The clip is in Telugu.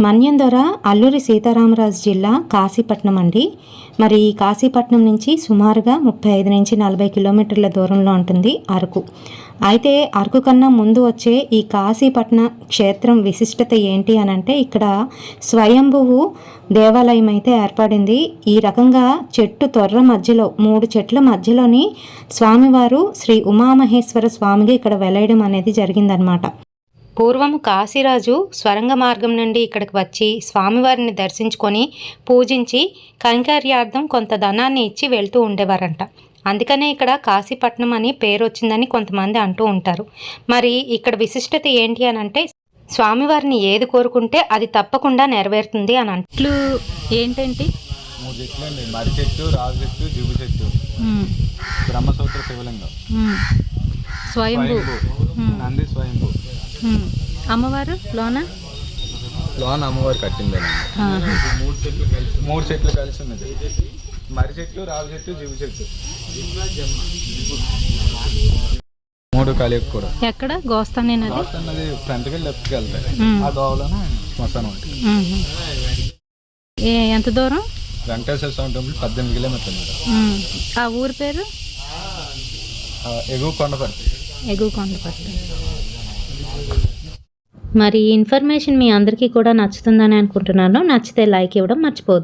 మన్యం దొర అల్లూరి సీతారామరాజు జిల్లా కాశీపట్నం అండి. మరి ఈ కాశీపట్నం నుంచి సుమారుగా 35 నుంచి 40 కిలోమీటర్ల దూరంలో ఉంటుంది అరకు. అయితే అరకు కన్నా ముందు వచ్చే ఈ కాశీపట్నం క్షేత్రం విశిష్టత ఏంటి అని అంటే, ఇక్కడ స్వయంభువు దేవాలయం అయితే ఏర్పడింది. ఈ రకంగా చెట్టు తొర్ర మధ్యలో 3 చెట్ల మధ్యలోని స్వామివారు శ్రీ ఉమామహేశ్వర స్వామిగా ఇక్కడ వెలయడం అనేది జరిగిందనమాట. పూర్వము కాశీరాజు స్వరంగ మార్గం నుండి ఇక్కడికి వచ్చి స్వామివారిని దర్శించుకొని పూజించి కైంకర్యార్థం కొంత ధనాన్ని ఇచ్చి వెళ్తూ ఉండేవారంట. అందుకనే ఇక్కడ కాశీపట్నం అని పేరు వచ్చిందని కొంతమంది అంటూ ఉంటారు. మరి ఇక్కడ విశిష్టత ఏంటి అని అంటే, స్వామివారిని ఏది కోరుకుంటే అది తప్పకుండా నెరవేరుతుంది అని అంట్లు ఏంటంటే 3 చెట్లు అండి. మర్రి చెట్టు, రావి చెట్టు, జిగు చెట్టు, బ్రహ్మసూత్ర శివలింగం, స్వయంభూ, నంది స్వయంభూ. అమ్మవారు లోన అమ్మవారు కట్టిందేనండి. 3 చెట్లు కలిసి ఉన్నది. మర్రి చెట్టు, రావి చెట్టు, జిగు చెట్టు, 3 కలిసి కూడా. ఎక్కడ గోస్తానేనది ఫ్రంట్కి వెళ్ళి లెఫ్ట్కి వెళ్తాయి. ఆ దోవలోనే శ్మశానం ఉంటుంది. ఎంత దూరం? వెంకటేశ్వర స్వామి టెంపుల్ 18 కిలోమీటర్లు. ఆ ఊరి పేరు ఎగువ కొండపర్తి. మరి ఈ ఇన్ఫర్మేషన్ మీ అందరికీ కూడా నచ్చుతుందని అనుకుంటున్నాను. నచ్చితే లైక్ ఇవ్వడం మర్చిపోవద్దు.